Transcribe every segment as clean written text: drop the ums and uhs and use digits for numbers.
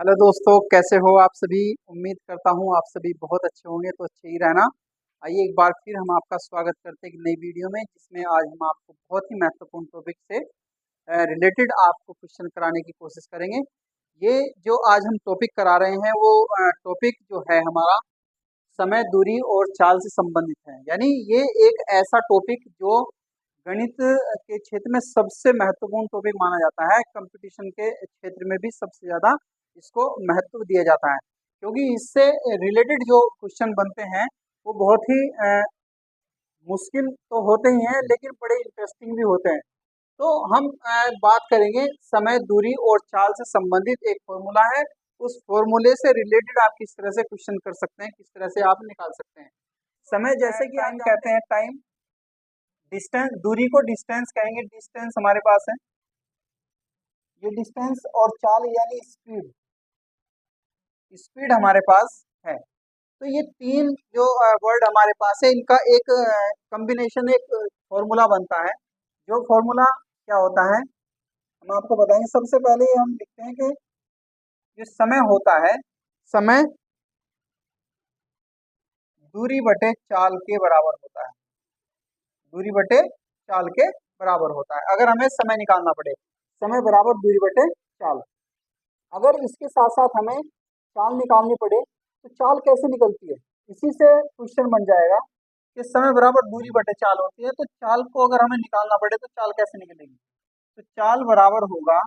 Hello दोस्तों, कैसे हो आप सभी। उम्मीद करता हूँ आप सभी बहुत अच्छे होंगे, तो अच्छे ही रहना। आइए एक बार फिर हम आपका स्वागत करते हैं एक नई वीडियो में, जिसमें आज हम आपको बहुत ही महत्वपूर्ण टॉपिक से रिलेटेड आपको क्वेश्चन कराने की कोशिश करेंगे। ये जो आज हम टॉपिक करा रहे हैं वो टॉपिक जो है हमारा समय, दूरी और चाल से संबंधित है। यानी ये एक ऐसा टॉपिक जो गणित के क्षेत्र में सबसे महत्वपूर्ण टॉपिक माना जाता है। कंपटीशन के क्षेत्र में भी सबसे ज़्यादा इसको महत्व दिया जाता है, क्योंकि इससे रिलेटेड जो क्वेश्चन बनते हैं वो बहुत ही मुश्किल तो होते ही हैं, लेकिन बड़े इंटरेस्टिंग भी होते हैं। तो हम बात करेंगे समय, दूरी और चाल से संबंधित एक फॉर्मूला है। उस फॉर्मूले से रिलेटेड आप किस तरह से क्वेश्चन कर सकते हैं, किस तरह से आप निकाल सकते हैं। समय जैसे कि हम कहते हैं टाइम, डिस्टेंस, दूरी को डिस्टेंस कहेंगे। डिस्टेंस हमारे पास है, ये डिस्टेंस, और चाल यानी स्पीड, स्पीड हमारे पास है। तो ये तीन जो वर्ड हमारे पास है, इनका एक कॉम्बिनेशन, एक फॉर्मूला बनता है। जो फॉर्मूला क्या होता है हम आपको बताएंगे। सबसे पहले हम लिखते हैं कि जो समय होता है, समय दूरी बटे चाल के बराबर होता है। दूरी बटे चाल के बराबर होता है। अगर हमें समय निकालना पड़े, समय बराबर दूरी बटे चाल। अगर इसके साथ साथ हमें चाल निकालनी पड़े तो चाल कैसे निकलती है, इसी से क्वेश्चन बन जाएगा कि समय बराबर दूरी बटे चाल होती है। तो चाल को अगर हमें निकालना पड़े तो चाल कैसे निकलेगी। तो चाल बराबर होगा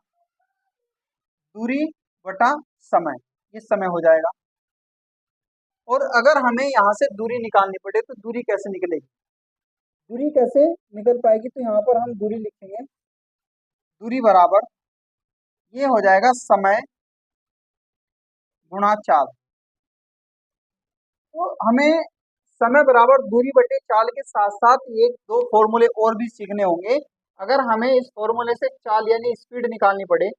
दूरी बटा समय, ये समय हो जाएगा। और अगर हमें यहाँ से दूरी निकालनी पड़े तो दूरी कैसे निकलेगी, दूरी कैसे निकल पाएगी। तो यहाँ पर हम दूरी लिखेंगे, दूरी बराबर ये हो जाएगा समय गुणा चाल। तो हमें समय बराबर दूरी बटे चाल के साथ साथ एक दो फॉर्मूले और भी सीखने होंगे। अगर हमें इस फॉर्मूले से चाल यानी स्पीड निकालनी पड़े,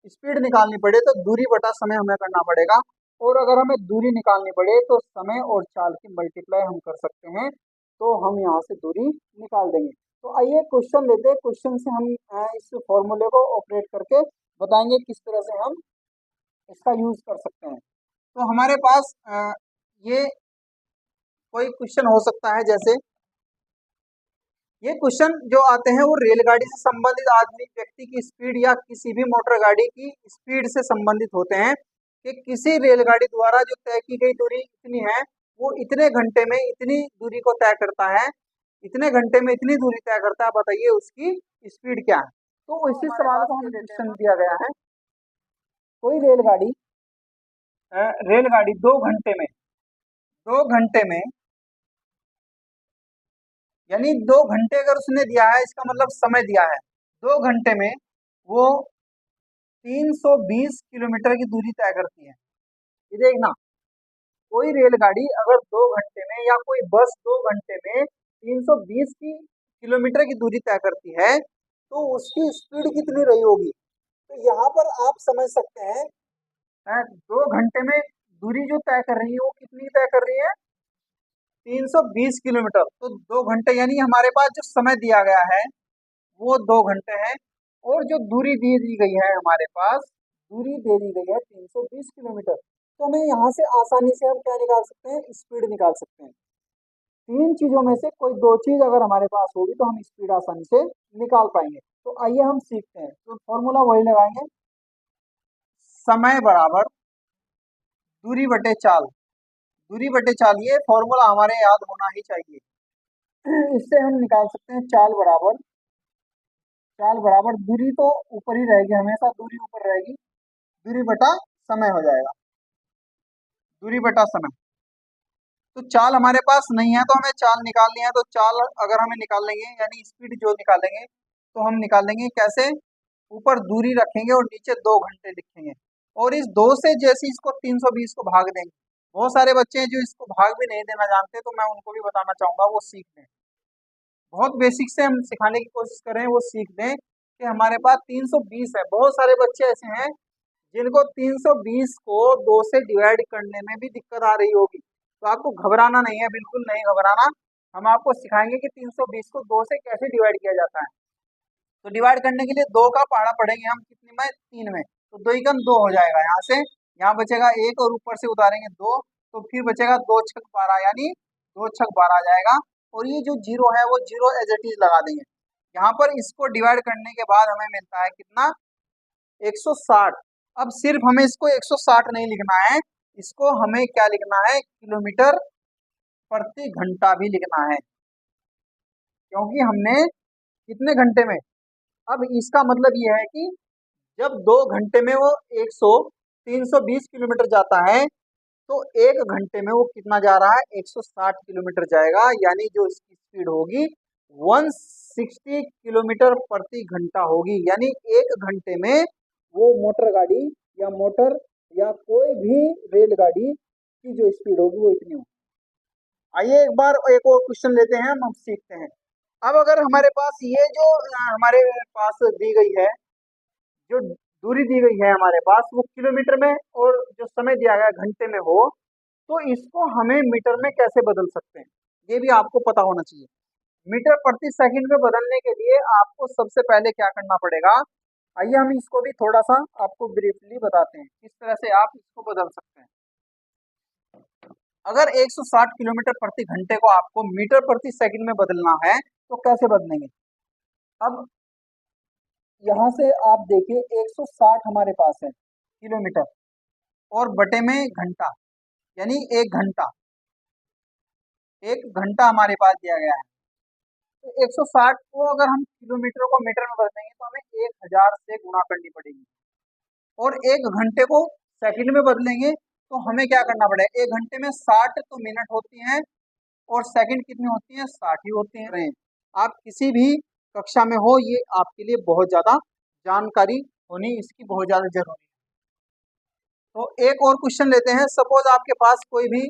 स्पीड निकालनी पड़े तो दूरी बटा समय हमें करना पड़ेगा। और अगर हमें दूरी निकालनी पड़े तो समय और चाल की मल्टीप्लाई हम कर सकते हैं, तो हम यहाँ से दूरी निकाल देंगे। तो आइए क्वेश्चन लेते हैं। क्वेश्चन से हम इस फॉर्मूले को ऑपरेट करके बताएंगे किस तरह से हम इसका यूज कर सकते हैं। तो हमारे पास ये कोई क्वेश्चन हो सकता है, जैसे ये क्वेश्चन जो आते हैं वो रेलगाड़ी से संबंधित आदमी व्यक्ति की स्पीड या किसी भी मोटर गाड़ी की स्पीड से संबंधित होते हैं। कि किसी रेलगाड़ी द्वारा जो तय की गई दूरी इतनी है, वो इतने घंटे में इतनी दूरी को तय करता है, इतने घंटे में इतनी दूरी तय करता है। बताइए उसकी स्पीड क्या है। तो इसी सवाल को हम क्वेश्चन दिया गया है। कोई रेलगाड़ी रेलगाड़ी 2 घंटे में यानी 2 घंटे अगर उसने दिया है, इसका मतलब समय दिया है 2 घंटे में वो 320 किलोमीटर की दूरी तय करती है। ये देखना, कोई रेलगाड़ी अगर 2 घंटे में या कोई बस 2 घंटे में 320 की किलोमीटर की दूरी तय करती है, तो उसकी स्पीड कितनी रही होगी। तो यहाँ पर आप समझ सकते हैं 2 घंटे में दूरी जो तय कर रही है वो कितनी तय कर रही है, 320 किलोमीटर। तो 2 घंटे यानी हमारे पास जो समय दिया गया है वो 2 घंटे है, और जो दूरी दे दी गई है हमारे पास, दूरी दे दी गई है 320 किलोमीटर। तो हमें यहाँ से आसानी से हम क्या निकाल सकते हैं, स्पीड निकाल सकते हैं। तीन चीजों में से कोई दो चीज अगर हमारे पास होगी तो हम स्पीड आसानी से निकाल पाएंगे। तो आइए हम सीखते हैं। तो फॉर्मूला वही लगाएंगे, समय बराबर दूरी बटे चाल। दूरी बटे चाल, ये फॉर्मूला हमारे याद होना ही चाहिए। इससे हम निकाल सकते हैं चाल बराबर दूरी तो ऊपर ही रहेगी, हमेशा दूरी ऊपर रहेगी, दूरी बटा समय हो जाएगा, दूरी बटा समय। तो चाल हमारे पास नहीं है तो हमें चाल निकालनी है। तो चाल अगर हमें निकाल लेंगे यानी स्पीड जो निकालेंगे, तो हम निकाल लेंगे कैसे, ऊपर दूरी रखेंगे और नीचे 2 घंटे लिखेंगे, और इस 2 से जैसे इसको 320 को भाग देंगे। बहुत सारे बच्चे हैं जो इसको भाग भी नहीं देना जानते, तो मैं उनको भी बताना चाहूंगा वो सीख लें। बहुत बेसिक से हम सिखाने की कोशिश कर रहे हैं, वो सीख लें कि हमारे पास 320 है। बहुत सारे बच्चे ऐसे हैं जिनको 320 को 2 से डिवाइड करने में भी दिक्कत आ रही होगी। तो आपको घबराना नहीं है, बिल्कुल नहीं घबराना। हम आपको सिखाएंगे कि 320 को 2 से कैसे डिवाइड किया जाता है। तो डिवाइड करने के लिए 2 का पहाड़ा पढ़ेंगे हम कितने में, 3 में। तो 2 एकम 2 हो जाएगा। यहाँ से यहाँ बचेगा 1 और ऊपर से उतारेंगे 2, तो फिर बचेगा 2 छक 12, यानी 2 छक 12 आ जाएगा। और ये जो जीरो है वो जीरो एज इट इज लगा देंगे। यहाँ पर इसको डिवाइड करने के बाद हमें मिलता है कितना, 160। अब सिर्फ हमें इसको 160 नहीं लिखना है, इसको हमें क्या लिखना है, किलोमीटर प्रति घंटा भी लिखना है, क्योंकि हमने कितने घंटे में, अब इसका मतलब ये है कि जब 2 घंटे में वो 320 किलोमीटर जाता है, तो 1 घंटे में वो कितना जा रहा है, 160 किलोमीटर जाएगा, यानी जो इसकी स्पीड होगी 160 किलोमीटर प्रति घंटा होगी। यानी 1 घंटे में वो मोटर गाड़ी या मोटर या कोई भी रेलगाड़ी की जो स्पीड होगी वो इतनी होगी। आइए एक बार एक और क्वेश्चन लेते हैं, हम सीखते हैं। अब अगर हमारे पास ये जो हमारे पास दी गई है, जो दूरी दी गई है हमारे पास, वो किलोमीटर में और जो समय दिया गया घंटे में हो, तो इसको हमें मीटर में कैसे बदल सकते हैं, ये भी आपको पता होना चाहिए। मीटर प्रति सेकंड में बदलने के लिए आपको सबसे पहले क्या करना पड़ेगा, आइए हम इसको भी थोड़ा सा आपको ब्रीफली बताते हैं किस तरह से आप इसको बदल सकते हैं। अगर 160 किलोमीटर प्रति घंटे को आपको मीटर प्रति सेकंड में बदलना है तो कैसे बदलेंगे। अब यहाँ से आप देखिए 160 हमारे पास है किलोमीटर और बटे में घंटा, यानी 1 घंटा हमारे पास दिया गया है। तो 160 को अगर हम किलोमीटर को मीटर में बदलेंगे तो हमें 1000 से गुणा करनी पड़ेगी, और 1 घंटे को सेकंड में बदलेंगे तो हमें क्या करना पड़ेगा, 1 घंटे में 60 तो मिनट होती हैं और सेकंड कितनी होती हैं, 60 ही होती हैं। आप किसी भी कक्षा में हो, ये आपके लिए बहुत ज़्यादा जानकारी होनी इसकी बहुत ज़्यादा जरूरी है। तो एक और क्वेश्चन लेते हैं। सपोज आपके पास कोई भी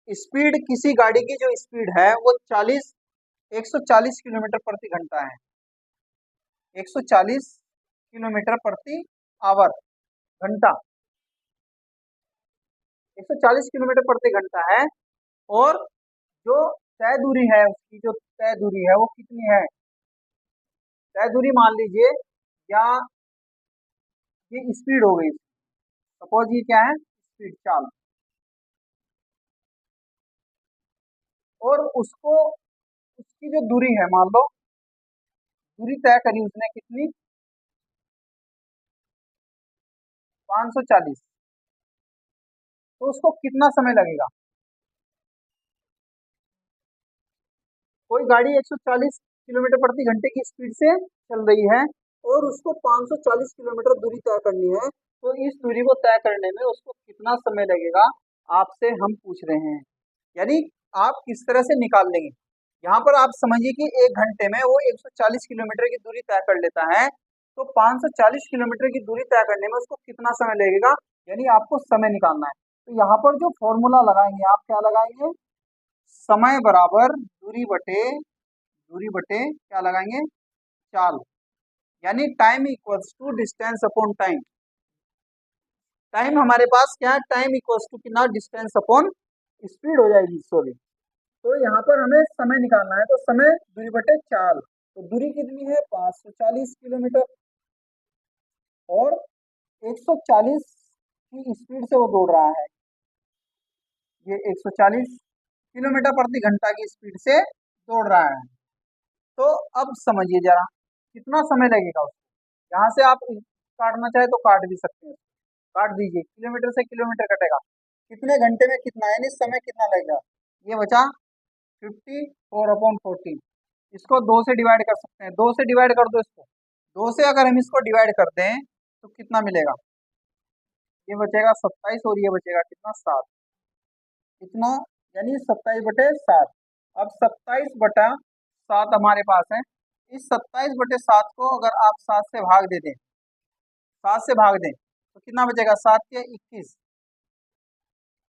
स्पीड, किसी गाड़ी की जो स्पीड है वो 140 किलोमीटर प्रति घंटा है, 140 किलोमीटर प्रति आवर घंटा, 140 किलोमीटर प्रति घंटा है। और जो तय दूरी है, उसकी जो तय दूरी है वो कितनी है, तय दूरी मान लीजिए, या ये स्पीड हो गई, सपोज ये क्या है, स्पीड चाल, और उसको उसकी जो दूरी है, मान लो दूरी तय करी उसने कितनी, 540, तो उसको कितना समय लगेगा। कोई गाड़ी 140 किलोमीटर प्रति घंटे की स्पीड से चल रही है और उसको 540 किलोमीटर दूरी तय करनी है, तो इस दूरी को तय करने में उसको कितना समय लगेगा, आपसे हम पूछ रहे हैं। यानी आप किस तरह से निकाल लेंगे। यहाँ पर आप समझिए कि 1 घंटे में वो 140 किलोमीटर की दूरी तय कर लेता है, तो 540 किलोमीटर की दूरी तय करने में उसको कितना समय लगेगा, यानी आपको समय निकालना है। तो यहाँ पर जो फॉर्मूला लगाएंगे आप, क्या लगाएंगे, समय बराबर दूरी बटे क्या लगाएंगे, चाल, यानी time equals to distance upon time. Time हमारे पास क्या है, टाइम इक्वल्स टू कितना, डिस्टेंस अपॉन स्पीड हो जाएगी, सॉरी। तो यहाँ पर हमें समय निकालना है, तो समय दूरी बटे चाल, तो दूरी कितनी है, 540 किलोमीटर, और 140 की स्पीड से वो दौड़ रहा है, ये 140 किलोमीटर प्रति घंटा की स्पीड से दौड़ रहा है। तो अब समझिए जरा कितना समय लगेगा उसको। यहाँ से आप काटना चाहे तो काट भी सकते हैं, काट दीजिए, किलोमीटर से किलोमीटर कटेगा, कितने घंटे में कितना, यानी समय कितना लगेगा, ये बचा 54/14। इसको 2 से डिवाइड कर सकते हैं, 2 से डिवाइड कर दो इसको, 2 से अगर हम इसको डिवाइड कर दें तो कितना मिलेगा, ये बचेगा 27 और ये बचेगा कितना, 7, कितना, यानी 27/7। अब 27/7 हमारे पास है, इस 27/7 को अगर आप 7 से भाग दे दें, 7 से भाग दें तो कितना बचेगा, 7 के 21,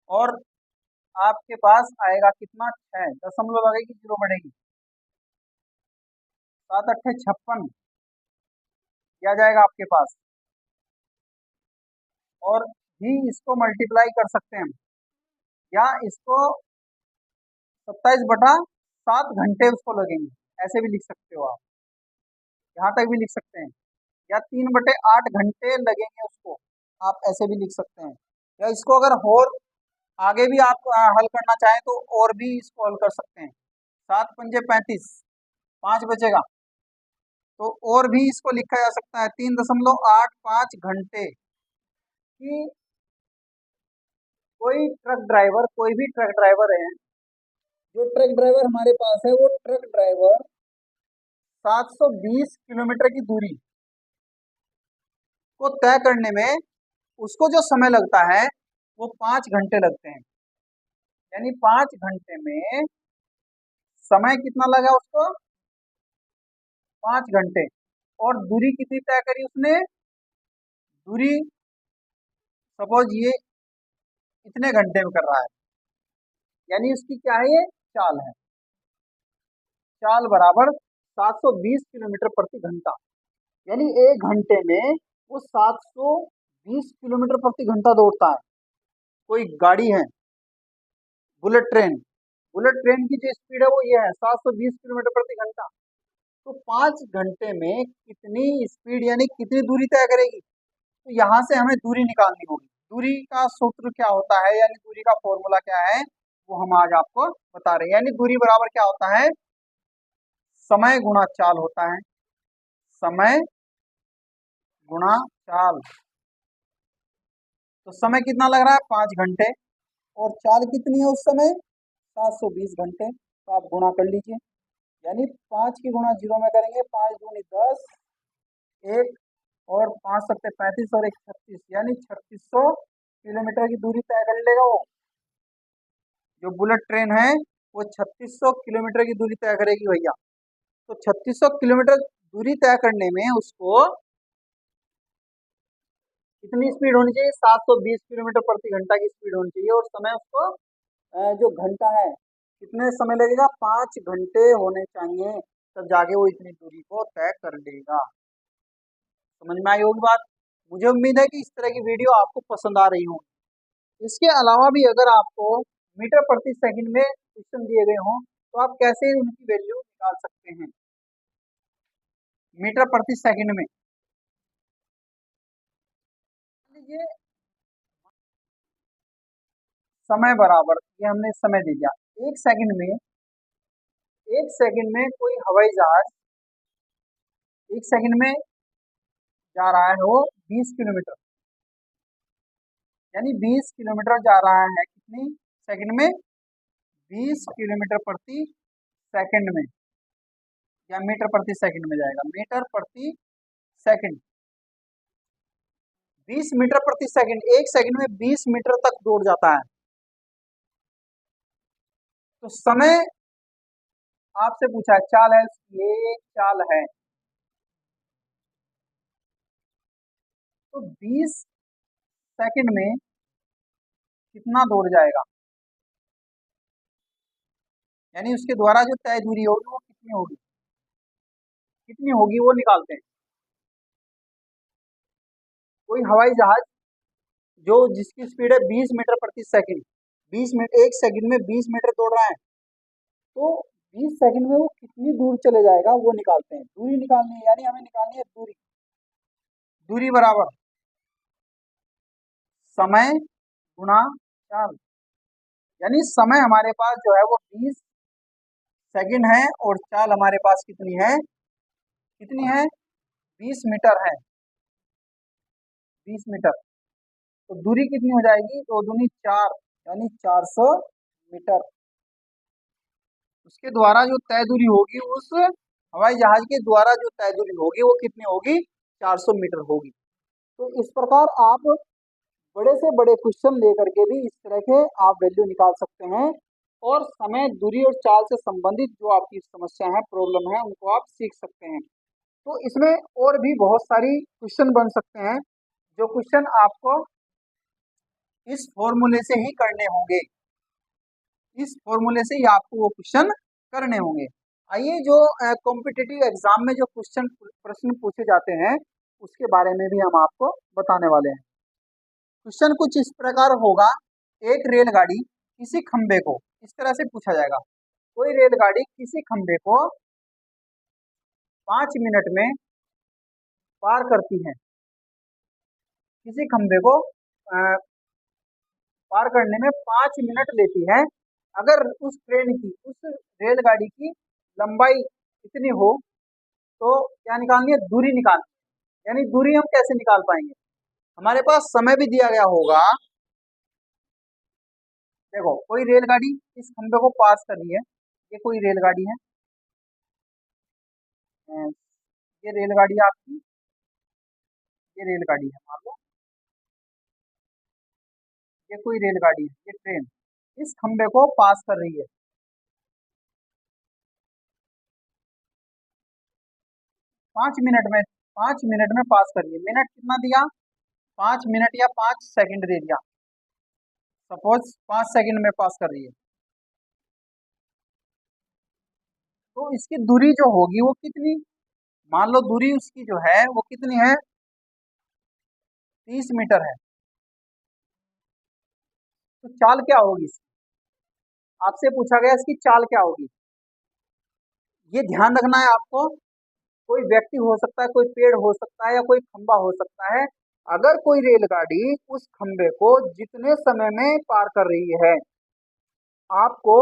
और आपके पास आएगा कितना, 6, दशमलव लगेगी, जीरो बढ़ेगी, 7 अट्ठे 56 किया जाएगा आपके पास, और भी इसको मल्टीप्लाई कर सकते हैं हम, या इसको 27/7 घंटे उसको लगेंगे, ऐसे भी लिख सकते हो आप। यहाँ तक भी लिख सकते हैं, या 3/8 घंटे लगेंगे उसको, आप ऐसे भी लिख सकते हैं। या इसको अगर और आगे भी आप हल करना चाहें तो और भी इसको हल कर सकते हैं। 7×5 = 35, 5 बचेगा, तो और भी इसको लिखा जा सकता है 3.85 घंटे की। कोई भी ट्रक ड्राइवर है, जो ट्रक ड्राइवर हमारे पास है, वो ट्रक ड्राइवर 720 किलोमीटर की दूरी को तय करने में उसको जो समय लगता है वो 5 घंटे लगते हैं। यानी 5 घंटे में समय कितना लगा उसको, 5 घंटे। और दूरी कितनी तय करी उसने, दूरी सपोज ये इतने घंटे में कर रहा है, यानी उसकी क्या है, ये चाल है। चाल बराबर 720 किलोमीटर प्रति घंटा, यानी 1 घंटे में वो 720 किलोमीटर प्रति घंटा दौड़ता है। कोई गाड़ी है बुलेट ट्रेन, बुलेट ट्रेन की जो स्पीड है वो ये है 720 किलोमीटर प्रति घंटा। तो 5 घंटे में कितनी स्पीड यानी कितनी दूरी तय करेगी, तो यहाँ से हमें दूरी निकालनी होगी। दूरी का सूत्र क्या होता है, यानी दूरी का फॉर्मूला क्या है, वो हम आज आपको बता रहे हैं। यानी दूरी बराबर क्या होता है, समय गुणा चाल होता है, समय गुणा चाल। तो समय कितना लग रहा है, 5 घंटे, और चाल कितनी है उस समय, 720 घंटे। तो आप गुणा कर लीजिए, यानी 5 की गुणा 0 में करेंगे, 5 दूनी 10, 1 और 5×7=35 और 1 36, यानी 3600 किलोमीटर की दूरी तय कर लेगा वो। जो बुलेट ट्रेन है वो 3600 किलोमीटर की दूरी तय करेगी भैया। तो 3600 किलोमीटर दूरी तय करने में उसको कितनी स्पीड होनी चाहिए, 720 किलोमीटर प्रति घंटा की स्पीड होनी चाहिए। और समय उसको जो घंटा है कितने समय लगेगा, 5 घंटे होने चाहिए, तब जाके वो इतनी दूरी को तय कर लेगा। समझ में आई होगी बात। मुझे उम्मीद है कि इस तरह की वीडियो आपको पसंद आ रही होगी। इसके अलावा भी अगर आपको मीटर प्रति सेकंड में क्वेश्चन दिए गए हों तो आप कैसे उनकी वैल्यू निकाल सकते हैं। मीटर प्रति सेकंड में ये समय बराबर, ये हमने समय दे दिया, 1 सेकंड में कोई हवाई जहाज 1 सेकंड में जा रहा है वो 20 किलोमीटर, यानी 20 किलोमीटर जा रहा है कितनी सेकंड में, 20 किलोमीटर प्रति सेकंड में, या मीटर प्रति सेकंड में जाएगा, मीटर प्रति सेकंड। 20 मीटर प्रति सेकंड, 1 सेकंड में 20 मीटर तक दौड़ जाता है। तो समय आपसे पूछा है, चाल है, ये चाल है, तो 20 सेकंड में कितना दौड़ जाएगा, यानी उसके द्वारा जो तय दूरी होगी वो कितनी होगी, कितनी होगी वो निकालते हैं। कोई हवाई जहाज जो जिसकी स्पीड है 20 मीटर प्रति सेकंड, 20 मिनट 1 सेकंड में 20 मीटर दौड़ रहा है, तो 20 सेकंड में वो कितनी दूर चले जाएगा वो निकालते हैं। दूरी निकालनी है, यानी हमें निकालनी है दूरी। दूरी बराबर समय गुणा चाल, यानी समय हमारे पास जो है वो 20 सेकंड है और चाल हमारे पास कितनी है, 20 मीटर है, 20 मीटर। तो दूरी कितनी हो जाएगी, 2 दूनी 4, यानी 400 मीटर। उसके द्वारा जो तय दूरी होगी, उस हवाई जहाज के द्वारा जो तय दूरी होगी वो कितनी होगी, 400 मीटर होगी। तो इस प्रकार आप बड़े से बड़े क्वेश्चन लेकर के भी इस तरह के आप वैल्यू निकाल सकते हैं, और समय, दूरी और चाल से संबंधित जो आपकी समस्या है, प्रॉब्लम है, उनको आप सीख सकते हैं। तो इसमें और भी बहुत सारी क्वेश्चन बन सकते हैं, जो क्वेश्चन आपको इस फॉर्मूले से ही करने होंगे, इस फॉर्मूले से ही आपको वो क्वेश्चन करने होंगे। आइए, जो कॉम्पिटिटिव एग्जाम में जो प्रश्न पूछे जाते हैं उसके बारे में भी हम आपको बताने वाले हैं। क्वेश्चन कुछ इस प्रकार होगा, एक रेलगाड़ी किसी खंबे को, इस तरह से पूछा जाएगा, कोई रेलगाड़ी किसी खंबे को 5 मिनट में पार करती है, किसी खंबे को पार करने में 5 मिनट लेती है। अगर उस ट्रेन की, उस रेलगाड़ी की लंबाई इतनी हो तो क्या निकालनी है, दूरी निकालनी है। यानी दूरी हम कैसे निकाल पाएंगे, हमारे पास समय भी दिया गया होगा। देखो कोई रेलगाड़ी इस खंबे को पास कर रही है, ये कोई रेलगाड़ी है, ये रेलगाड़ी है आपकी, ये रेलगाड़ी है मान लो, ये कोई रेलगाड़ी है, ये ट्रेन इस खंबे को पास कर रही है। 5 मिनट में, 5 मिनट में पास कर रही है। मिनट कितना दिया, 5 मिनट या 5 सेकंड दे दिया। सपोज 5 सेकंड में पास कर रही है, तो इसकी दूरी जो होगी वो कितनी, मान लो दूरी उसकी जो है वो कितनी है, 30 मीटर है। तो चाल क्या होगी इसकी, आपसे पूछा गया इसकी चाल क्या होगी। ये ध्यान रखना है आपको, कोई व्यक्ति हो सकता है, कोई पेड़ हो सकता है, या कोई खंबा हो सकता है। अगर कोई रेलगाड़ी उस खंबे को जितने समय में पार कर रही है, आपको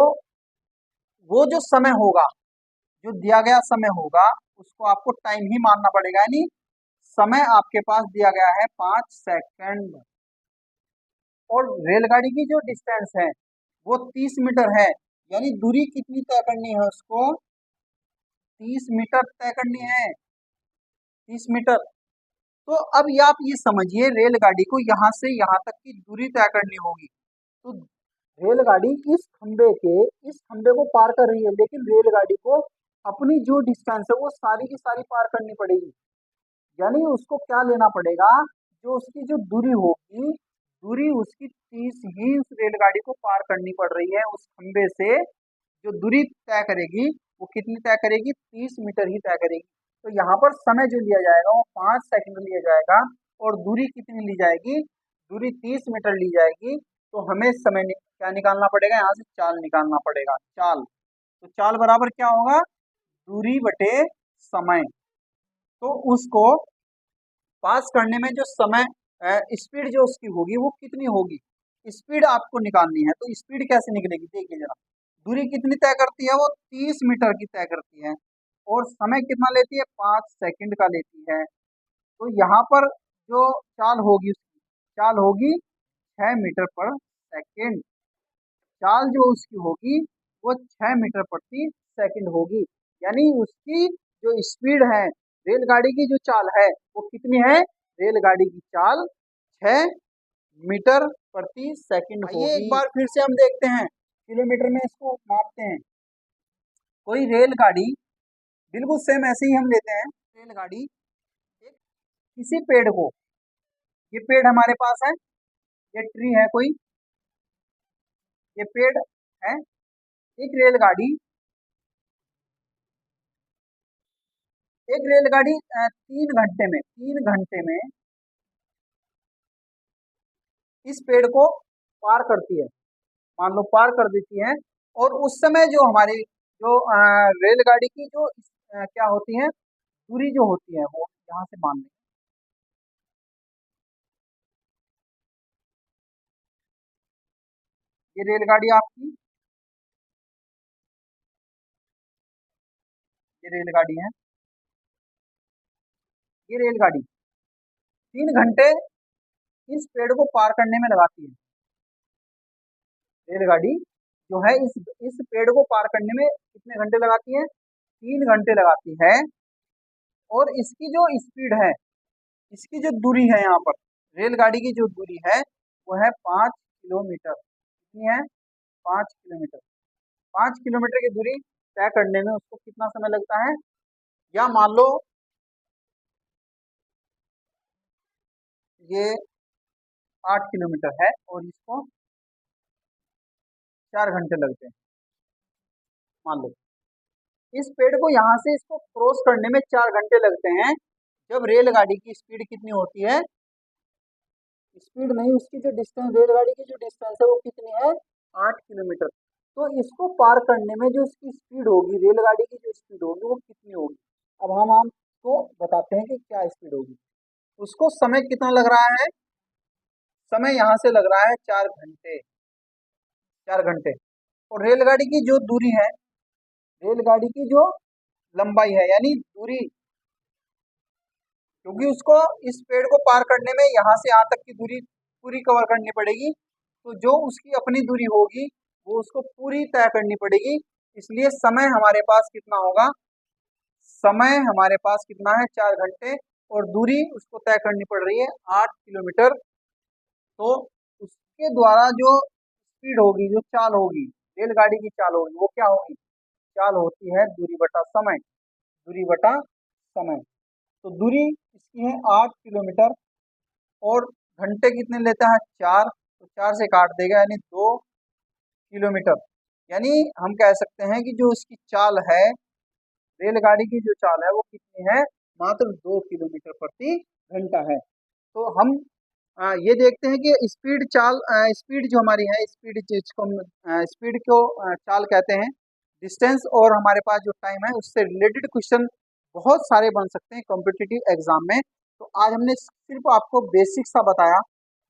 वो जो समय होगा, जो दिया गया समय होगा, उसको आपको टाइम ही मानना पड़ेगा। यानी समय आपके पास दिया गया है 5 सेकंड, और रेलगाड़ी की जो डिस्टेंस है वो 30 मीटर है। यानी दूरी कितनी तय करनी है उसको, 30 मीटर तय करनी है, 30 मीटर। तो अब ये आप ये समझिए, रेलगाड़ी को यहाँ से यहाँ तक की दूरी तय करनी होगी। तो रेलगाड़ी इस खंबे को पार कर रही है, लेकिन रेलगाड़ी को अपनी जो डिस्टेंस है वो सारी की सारी पार करनी पड़ेगी। यानी उसको क्या लेना पड़ेगा, जो उसकी जो दूरी होगी, दूरी उसकी 30 ही उस रेलगाड़ी को पार करनी पड़ रही है। उस खंबे से जो दूरी तय करेगी वो कितनी तय करेगी, 30 मीटर ही तय करेगी। तो यहाँ पर समय जो लिया जाएगा वो 5 सेकंड लिया जाएगा, और दूरी कितनी ली जाएगी, दूरी 30 मीटर ली जाएगी। तो हमें क्या निकालना पड़ेगा, यहाँ से चाल निकालना पड़ेगा, चाल। तो चाल बराबर क्या होगा, दूरी बटे समय। तो उसको पास करने में जो समय, स्पीड जो उसकी होगी वो कितनी होगी, स्पीड आपको निकालनी है। तो स्पीड कैसे निकलेगी, देखिए जरा, दूरी कितनी तय करती है, वो 30 मीटर की तय करती है, और समय कितना लेती है, 5 सेकंड का लेती है। तो यहाँ पर जो चाल होगी, उसकी चाल होगी 6 मीटर पर सेकंड। चाल जो उसकी होगी वो 6 मीटर प्रति सेकंड होगी। यानी उसकी जो स्पीड है, रेलगाड़ी की जो चाल है वो कितनी है, रेलगाड़ी की चाल 6 मीटर प्रति सेकंड होगी। ये एक बार फिर से हम देखते हैं, किलोमीटर में इसको मापते हैं। कोई रेलगाड़ी, बिल्कुल सेम ऐसे ही हम लेते हैं, रेलगाड़ी एक किसी पेड़ को, ये पेड़ हमारे पास है, ये ट्री है कोई, ये पेड़ है, एक रेलगाड़ी 3 घंटे में इस पेड़ को पार करती है, मान लो पार कर देती है। और उस समय जो हमारी जो रेलगाड़ी की जो क्या होती है, दूरी जो होती है वो यहाँ से मान लें, ये रेलगाड़ी आपकी, ये रेलगाड़ी है, ये रेलगाड़ी 3 घंटे इस पेड़ को पार करने में लगाती है। रेलगाड़ी जो है इस पेड़ को पार करने में कितने घंटे लगाती है, 3 घंटे लगाती है। और इसकी जो स्पीड है, इसकी जो दूरी है, यहाँ पर रेलगाड़ी की जो दूरी है वो है 5 किलोमीटर। कितनी है, 5 किलोमीटर। 5 किलोमीटर की दूरी तय करने में उसको कितना समय लगता है, या मान लो ये 8 किलोमीटर है और इसको 4 घंटे लगते हैं, मान लो इस पेड़ को यहाँ से इसको क्रॉस करने में 4 घंटे लगते हैं। जब रेलगाड़ी की स्पीड कितनी होती है, स्पीड नहीं, उसकी जो डिस्टेंस, रेलगाड़ी की जो डिस्टेंस है वो कितनी है, 8 किलोमीटर। तो इसको पार करने में जो इसकी स्पीड होगी, रेलगाड़ी की जो स्पीड होगी वो कितनी होगी। अब हम उसको बताते हैं कि क्या स्पीड होगी। उसको समय कितना लग रहा है, समय यहाँ से लग रहा है 4 घंटे, 4 घंटे। और रेलगाड़ी की जो दूरी है, रेलगाड़ी की जो लंबाई है यानी दूरी, क्योंकि उसको इस पेड़ को पार करने में यहाँ से यहाँ तक की दूरी पूरी कवर करनी पड़ेगी, तो जो उसकी अपनी दूरी होगी वो उसको पूरी तय करनी पड़ेगी। इसलिए समय हमारे पास कितना होगा, समय हमारे पास कितना है 4 घंटे, और दूरी उसको तय करनी पड़ रही है 8 किलोमीटर। तो उसके द्वारा जो स्पीड होगी, जो चाल होगी, रेलगाड़ी की चाल होगी, वो क्या होगी, चाल होती है दूरी बटा समय, दूरी बटा समय। तो दूरी इसकी है 8 किलोमीटर, और घंटे कितने लेता है 4, तो 4 से काट देगा यानी 2 किलोमीटर। यानी हम कह सकते हैं कि जो उसकी चाल है, रेलगाड़ी की जो चाल है वो कितनी है, मात्र 2 किलोमीटर प्रति घंटा है। तो हम ये देखते हैं कि स्पीड चाल, स्पीड जो हमारी है, स्पीड जिसको हम स्पीड को चाल कहते हैं, डिस्टेंस और हमारे पास जो टाइम है उससे रिलेटेड क्वेश्चन बहुत सारे बन सकते हैं कॉम्पिटिटिव एग्जाम में। तो आज हमने सिर्फ आपको बेसिक सा बताया,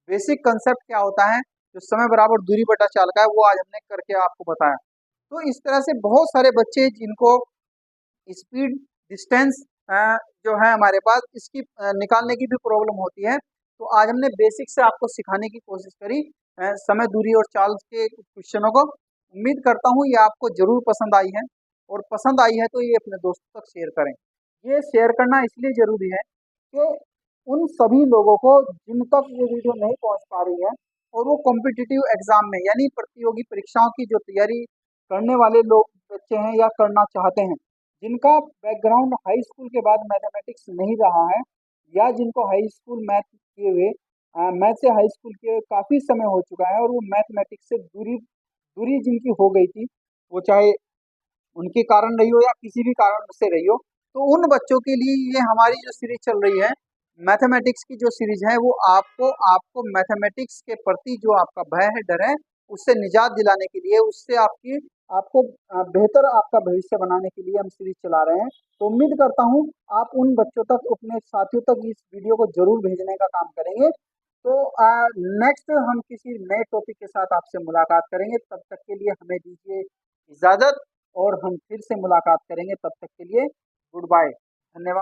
बेसिक कंसेप्ट क्या होता है, जो समय बराबर दूरी बटा चाल का है, वो आज हमने करके आपको बताया। तो इस तरह से बहुत सारे बच्चे जिनको स्पीड, डिस्टेंस जो है हमारे पास, इसकी निकालने की भी प्रॉब्लम होती है, तो आज हमने बेसिक से आपको सिखाने की कोशिश करी समय, दूरी और चाल के क्वेश्चनों को। उम्मीद करता हूँ ये आपको जरूर पसंद आई है, और पसंद आई है तो ये अपने दोस्तों तक शेयर करें। ये शेयर करना इसलिए जरूरी है कि उन सभी लोगों को जिन तक ये वीडियो नहीं पहुंच पा रही है, और वो कॉम्पिटिटिव एग्जाम में यानी प्रतियोगी परीक्षाओं की जो तैयारी करने वाले लोग बच्चे हैं या करना चाहते हैं, जिनका बैकग्राउंड हाई स्कूल के बाद मैथमेटिक्स नहीं रहा है, या जिनको हाई स्कूल मैथ किए हुए, मैथ से हाई स्कूल के काफ़ी समय हो चुका है, और वो मैथमेटिक्स से दूरी दूरी जिनकी हो गई थी, वो चाहे उनके कारण रही हो या किसी भी कारण से रही हो, तो उन बच्चों के लिए ये हमारी जो सीरीज चल रही है, मैथमेटिक्स की जो सीरीज है, वो आपको आपको मैथमेटिक्स के प्रति जो आपका भय है, डर है, उससे निजात दिलाने के लिए, उससे आपकी आपको बेहतर आपका भविष्य बनाने के लिए हम सीरीज चला रहे हैं। तो उम्मीद करता हूँ आप उन बच्चों तक, अपने साथियों तक इस वीडियो को जरूर भेजने का काम करेंगे। तो नेक्स्ट हम किसी नए टॉपिक के साथ आपसे मुलाकात करेंगे, तब तक के लिए हमें दीजिए इजाज़त, और हम फिर से मुलाकात करेंगे, तब तक के लिए गुड बाय, धन्यवाद।